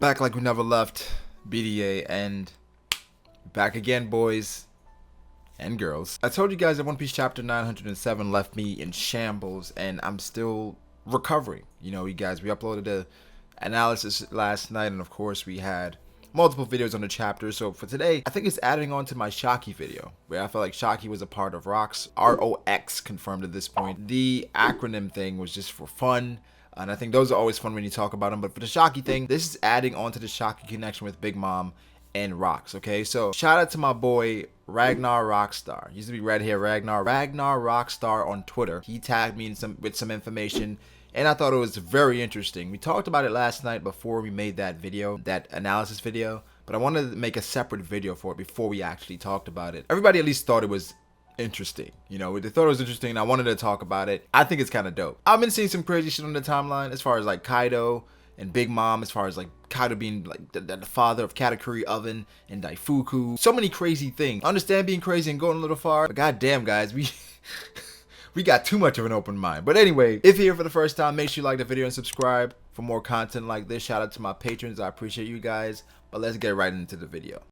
Back like we never left, BDA, and back again, boys and girls. I told you guys that One Piece chapter 907 left me in shambles, and I'm still recovering. You know, you guys, we uploaded a analysis last night, and of course we had multiple videos on the chapter. So for today, I think it's adding on to my Shakky video, where I felt like Shakky was a part of ROX. ROX confirmed at this point. The acronym thing was just for fun. And I think those are always fun when you talk about them. But for the Shakky thing, this is adding on to the Shakky connection with Big Mom and ROX, okay? So shout out to my boy Ragnar Rockstar. Used to be red hair Ragnar Rockstar on Twitter. He tagged me with some information, and I thought it was very interesting. We talked about it last night before we made that video, that analysis video, but I wanted to make a separate video for it before we actually talked about it. Everybody at least thought it was interesting. You know, they thought it was interesting and I wanted to talk about it. I think it's kind of dope. I've been seeing some crazy shit on the timeline as far as like Kaido and Big Mom, as far as like Kaido being like the father of Katakuri Oven and Daifuku. So many crazy things. I understand being crazy and going a little far, but goddamn guys, we got too much of an open mind. But anyway, if you're here for the first time, make sure you like the video and subscribe for more content like this. Shout out to my patrons. I appreciate you guys. But let's get right into the video.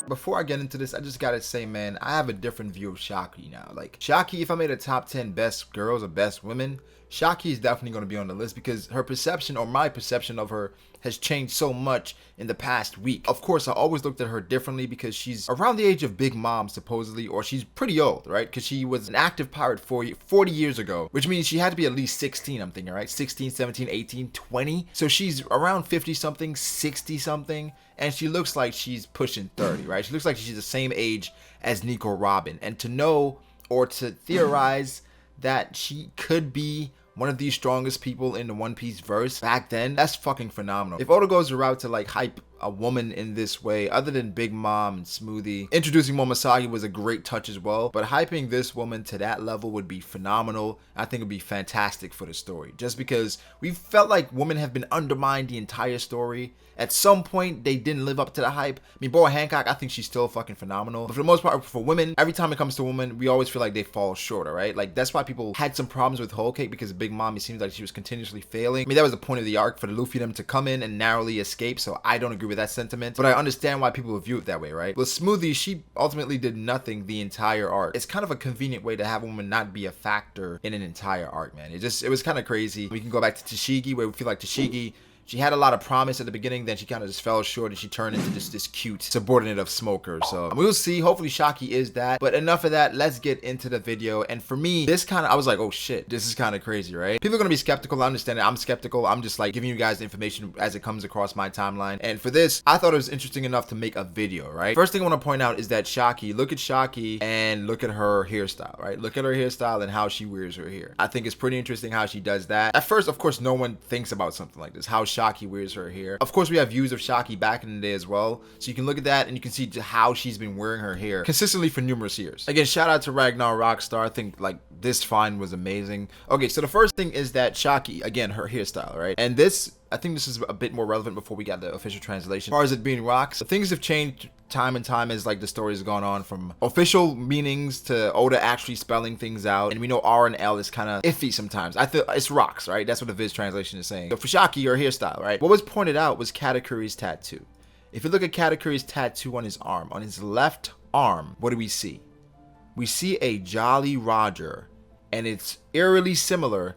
Before I get into this, I just gotta say, man, I have a different view of Shakky now. Like, Shakky, if I made a top 10 best girls or best women, Shakky is definitely going to be on the list because her perception, or my perception of her, has changed so much in the past week. Of course, I always looked at her differently because she's around the age of Big Mom, supposedly, or she's pretty old, right? Because she was an active pirate 40 years ago, which means she had to be at least 16, I'm thinking, right? 16, 17, 18, 20. So she's around 50-something, 60-something, and she looks like she's pushing 30, right? She looks like she's the same age as Nico Robin. And to know, or to theorize that she could be one of the strongest people in the One Piece verse back then, that's fucking phenomenal. If Oda goes the route to like hype a woman in this way, other than Big Mom and Smoothie, introducing Momoshiki was a great touch as well, but hyping this woman to that level would be phenomenal. I think it would be fantastic for the story, just because we felt like women have been undermined the entire story. At some point, they didn't live up to the hype. I mean, Boa Hancock, I think she's still fucking phenomenal. But for the most part, for women, every time it comes to women, we always feel like they fall short, right? Like, that's why people had some problems with Whole Cake, because Big Mom, it seems like she was continuously failing. I mean, that was the point of the arc, for the Luffy them to come in and narrowly escape, so I don't agree with that sentiment. But I understand why people view it that way, right? With Smoothie, she ultimately did nothing the entire arc. It's kind of a convenient way to have a woman not be a factor in an entire arc, man. It was kind of crazy. We can go back to Tashigi, where we feel like Tashigi, she had a lot of promise at the beginning, then she kind of just fell short and she turned into just this cute subordinate of Smoker. So we'll see. Hopefully Shakky is that. But enough of that. Let's get into the video. And for me, I was like, oh shit, this is kind of crazy, right? People are going to be skeptical. I understand it. I'm skeptical. I'm just like giving you guys the information as it comes across my timeline. And for this, I thought it was interesting enough to make a video, right? First thing I want to point out is that Shakky, look at Shakky and look at her hairstyle, right? Look at her hairstyle and how she wears her hair. I think it's pretty interesting how she does that. At first, of course, no one thinks about something like this, how Shakky wears her hair. Of course, we have views of Shakky back in the day as well, so you can look at that and you can see how she's been wearing her hair consistently for numerous years. Again, shout out to Ragnar Rockstar. I think like this find was amazing. Okay, so the first thing is that Shakky, again, her hairstyle, right? And this, I think this is a bit more relevant before we got the official translation. As far as it being rocks, things have changed time and time as like the story has gone on, from official meanings to Oda actually spelling things out. And we know R and L is kind of iffy sometimes. I feel it's rocks, right? That's what the Viz translation is saying. So for Shakky, her hairstyle, right? What was pointed out was Katakuri's tattoo. If you look at Katakuri's tattoo on his arm, on his left arm, what do we see? We see a Jolly Roger, and it's eerily similar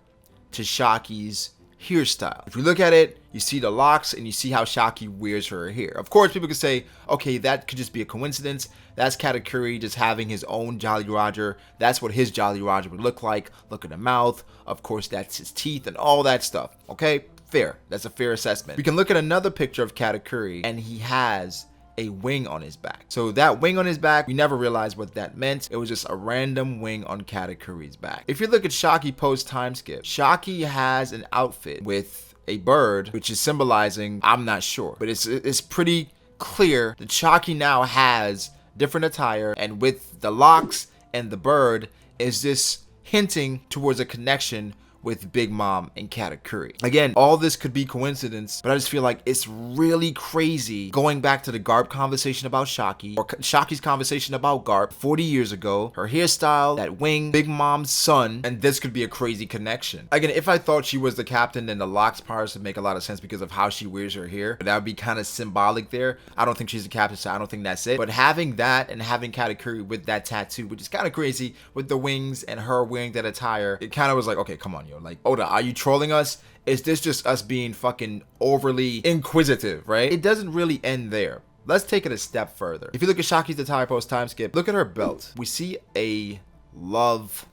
to Shakky's hairstyle. If you look at it, you see the locks and you see how Shakky wears her hair. Of course, people could say, okay, that could just be a coincidence. That's Katakuri just having his own Jolly Roger. That's what his Jolly Roger would look like. Look at the mouth. Of course, that's his teeth and all that stuff. Okay, fair. That's a fair assessment. We can look at another picture of Katakuri and he has a wing on his back. So that wing on his back, we never realized what that meant. It was just a random wing on Katakuri's back. If you look at Shakky post time skip, Shakky has an outfit with a bird, which is symbolizing, I'm not sure, but it's pretty clear that Shakky now has different attire, and with the locks and the bird, is this hinting towards a connection with Big Mom and Katakuri. Again, all this could be coincidence, but I just feel like it's really crazy going back to the Garp conversation about Shakky, or Shakky's conversation about Garp 40 years ago, her hairstyle, that wing, Big Mom's son, and this could be a crazy connection. Again, if I thought she was the captain, then the Locks powers would make a lot of sense because of how she wears her hair. But that would be kind of symbolic there. I don't think she's the captain, so I don't think that's it. But having that and having Katakuri with that tattoo, which is kind of crazy with the wings and her wearing that attire, it kind of was like, okay, come on, yo. Like, Oda, are you trolling us? Is this just us being fucking overly inquisitive, right? It doesn't really end there. Let's take it a step further. If you look at Shakky's attire post time skip, look at her belt. We see a love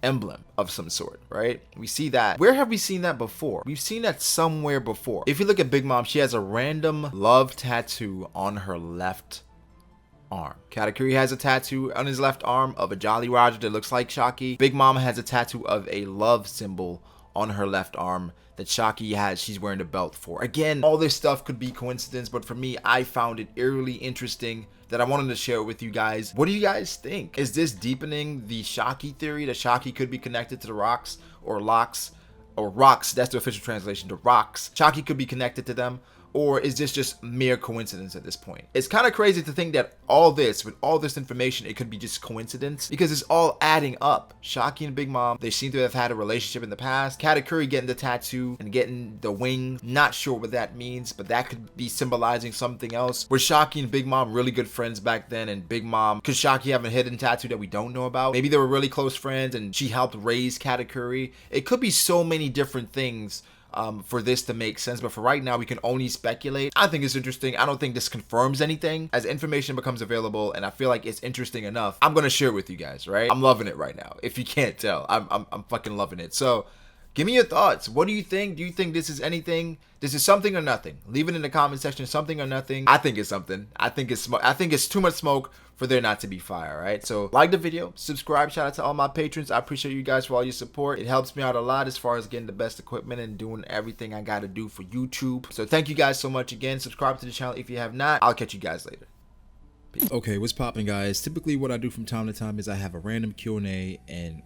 emblem of some sort, right? We see that. Where have we seen that before? We've seen that somewhere before. If you look at Big Mom, she has a random love tattoo on her left arm. Katakuri has a tattoo on his left arm of a Jolly Roger that looks like Shakky. Big Mom has a tattoo of a love symbol on her left arm that Shakky has. She's wearing the belt for. Again, all this stuff could be coincidence, but for me, I found it eerily interesting that I wanted to share it with you guys. What do you guys think? Is this deepening the Shakky theory that Shakky could be connected to the Rocks or Locks or Rocks? That's the official translation, the Rocks. Shakky could be connected to them. Or is this just mere coincidence at this point? It's kind of crazy to think that all this, with all this information, it could be just coincidence because it's all adding up. Shakky and Big Mom, they seem to have had a relationship in the past. Katakuri getting the tattoo and getting the wing, not sure what that means, but that could be symbolizing something else. Were Shakky and Big Mom really good friends back then, and Big Mom, could Shakky have a hidden tattoo that we don't know about? Maybe they were really close friends and she helped raise Katakuri. It could be so many different things for this to make sense, but for right now we can only speculate. I think it's interesting. I don't think this confirms anything. As information becomes available and I feel like it's interesting enough, I'm gonna share it with you guys, right? I'm loving it right now. If you can't tell, I'm fucking loving it. So give me your thoughts. What do you think? Do you think this is anything? This is something or nothing? Leave it in the comment section. Something or nothing. I think it's something. I think it's too much smoke for there not to be fire, right? So like the video, subscribe, shout out to all my patrons. I appreciate you guys for all your support. It helps me out a lot as far as getting the best equipment and doing everything I gotta do for YouTube. So thank you guys so much again. Subscribe to the channel if you have not. I'll catch you guys later. Peace. Okay, what's poppin', guys? Typically what I do from time to time is I have a random Q&A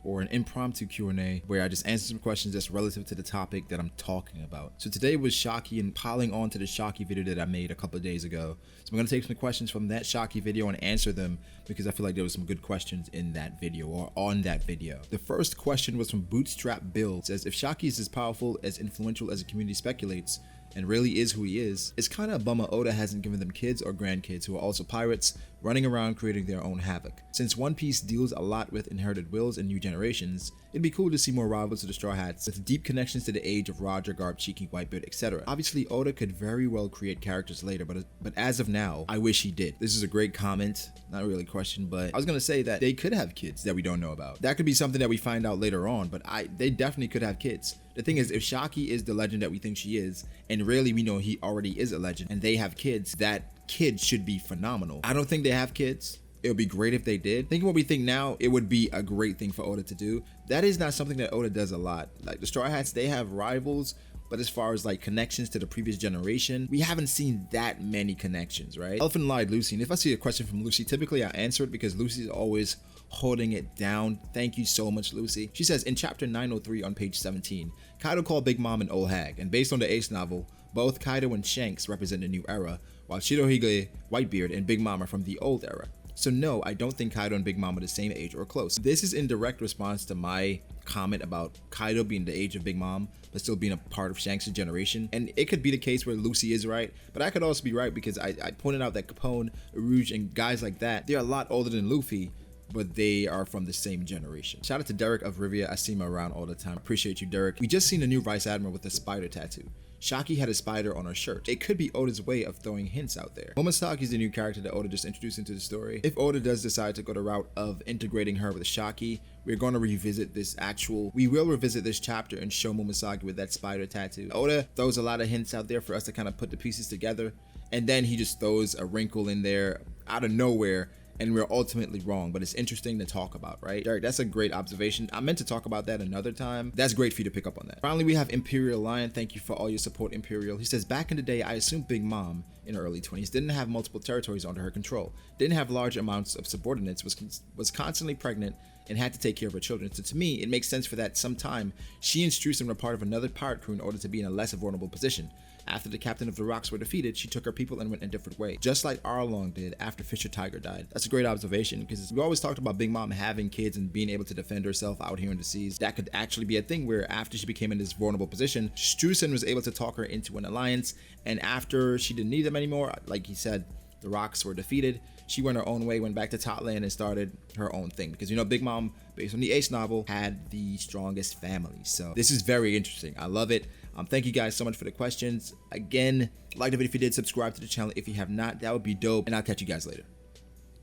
or an impromptu Q&A where I just answer some questions that's relative to the topic that I'm talking about. So today was Shakky and piling on to the Shakky video that I made a couple of days ago. So I'm gonna take some questions from that Shakky video and answer them because I feel like there was some good questions in that video or on that video. The first question was from Bootstrap Bill. It says, if Shakky is as powerful, as influential as the community speculates, and really is who he is, it's kind of a bummer Oda hasn't given them kids or grandkids who are also pirates running around creating their own havoc. Since One Piece deals a lot with inherited wills and new generations, it'd be cool to see more rivals to the Straw Hats with deep connections to the age of Roger, Garp, Cheeky, Whitebeard, etc. Obviously Oda could very well create characters later, but as of now, I wish he did. This is a great comment, not really a question, but I was gonna say that they could have kids that we don't know about. That could be something that we find out later on, but they definitely could have kids. The thing is, if Shakky is the legend that we think she is, and really we know he already is a legend, and they have kids, that kid should be phenomenal. I don't think they have kids. It would be great if they did. Thinking what we think now, it would be a great thing for Oda to do. That is not something that Oda does a lot. Like the Straw Hats, they have rivals, but as far as like connections to the previous generation, we haven't seen that many connections, right? Elephant lied Lucy, and if I see a question from Lucy, typically I answer it because Lucy's always holding it down. Thank you so much, Lucy. She says, in chapter 903 on page 17, Kaido called Big Mom an old hag, and based on the Ace novel, both Kaido and Shanks represent a new era, while Shirohige, Whitebeard, and Big Mom are from the old era. So no, I don't think Kaido and Big Mom are the same age or close. This is in direct response to my comment about Kaido being the age of Big Mom, but still being a part of Shanks' generation. And it could be the case where Lucy is right, but I could also be right because I pointed out that Capone, Rouge, and guys like that, they're a lot older than Luffy, but they are from the same generation. Shout out to Derek of Rivia. I see him around all the time. Appreciate you, Derek. We just seen a new Vice Admiral with a spider tattoo. Shakky had a spider on her shirt. It could be Oda's way of throwing hints out there. Momosaki is the new character that Oda just introduced into the story. If Oda does decide to go the route of integrating her with Shakky, we will revisit this chapter and show Momosaki with that spider tattoo. Oda throws a lot of hints out there for us to kind of put the pieces together, and then he just throws a wrinkle in there out of nowhere, and we're ultimately wrong, but it's interesting to talk about, right? Derek, that's a great observation. I meant to talk about that another time. That's great for you to pick up on that. Finally, we have Imperial Lion. Thank you for all your support, Imperial. He says, back in the day, I assumed Big Mom, in her early 20s, didn't have multiple territories under her control, didn't have large amounts of subordinates, was constantly pregnant, and had to take care of her children. So to me, it makes sense for that sometime she and Struzan were part of another pirate crew in order to be in a less vulnerable position. After the captain of the Rocks were defeated, she took her people and went in a different way, just like Arlong did after Fisher Tiger died. That's a great observation, because we always talked about Big Mom having kids and being able to defend herself out here in the seas. That could actually be a thing where after she became in this vulnerable position, Struzan was able to talk her into an alliance, and after she didn't need them anymore, like he said, the Rocks were defeated, she went her own way, went back to Totland and started her own thing. Because, you know, Big Mom, based on the Ace novel, had the strongest family. So this is very interesting. I love it. Thank you guys so much for the questions. Again, like the video if you did, subscribe to the channel if you have not. That would be dope. And I'll catch you guys later.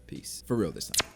Peace. For real this time.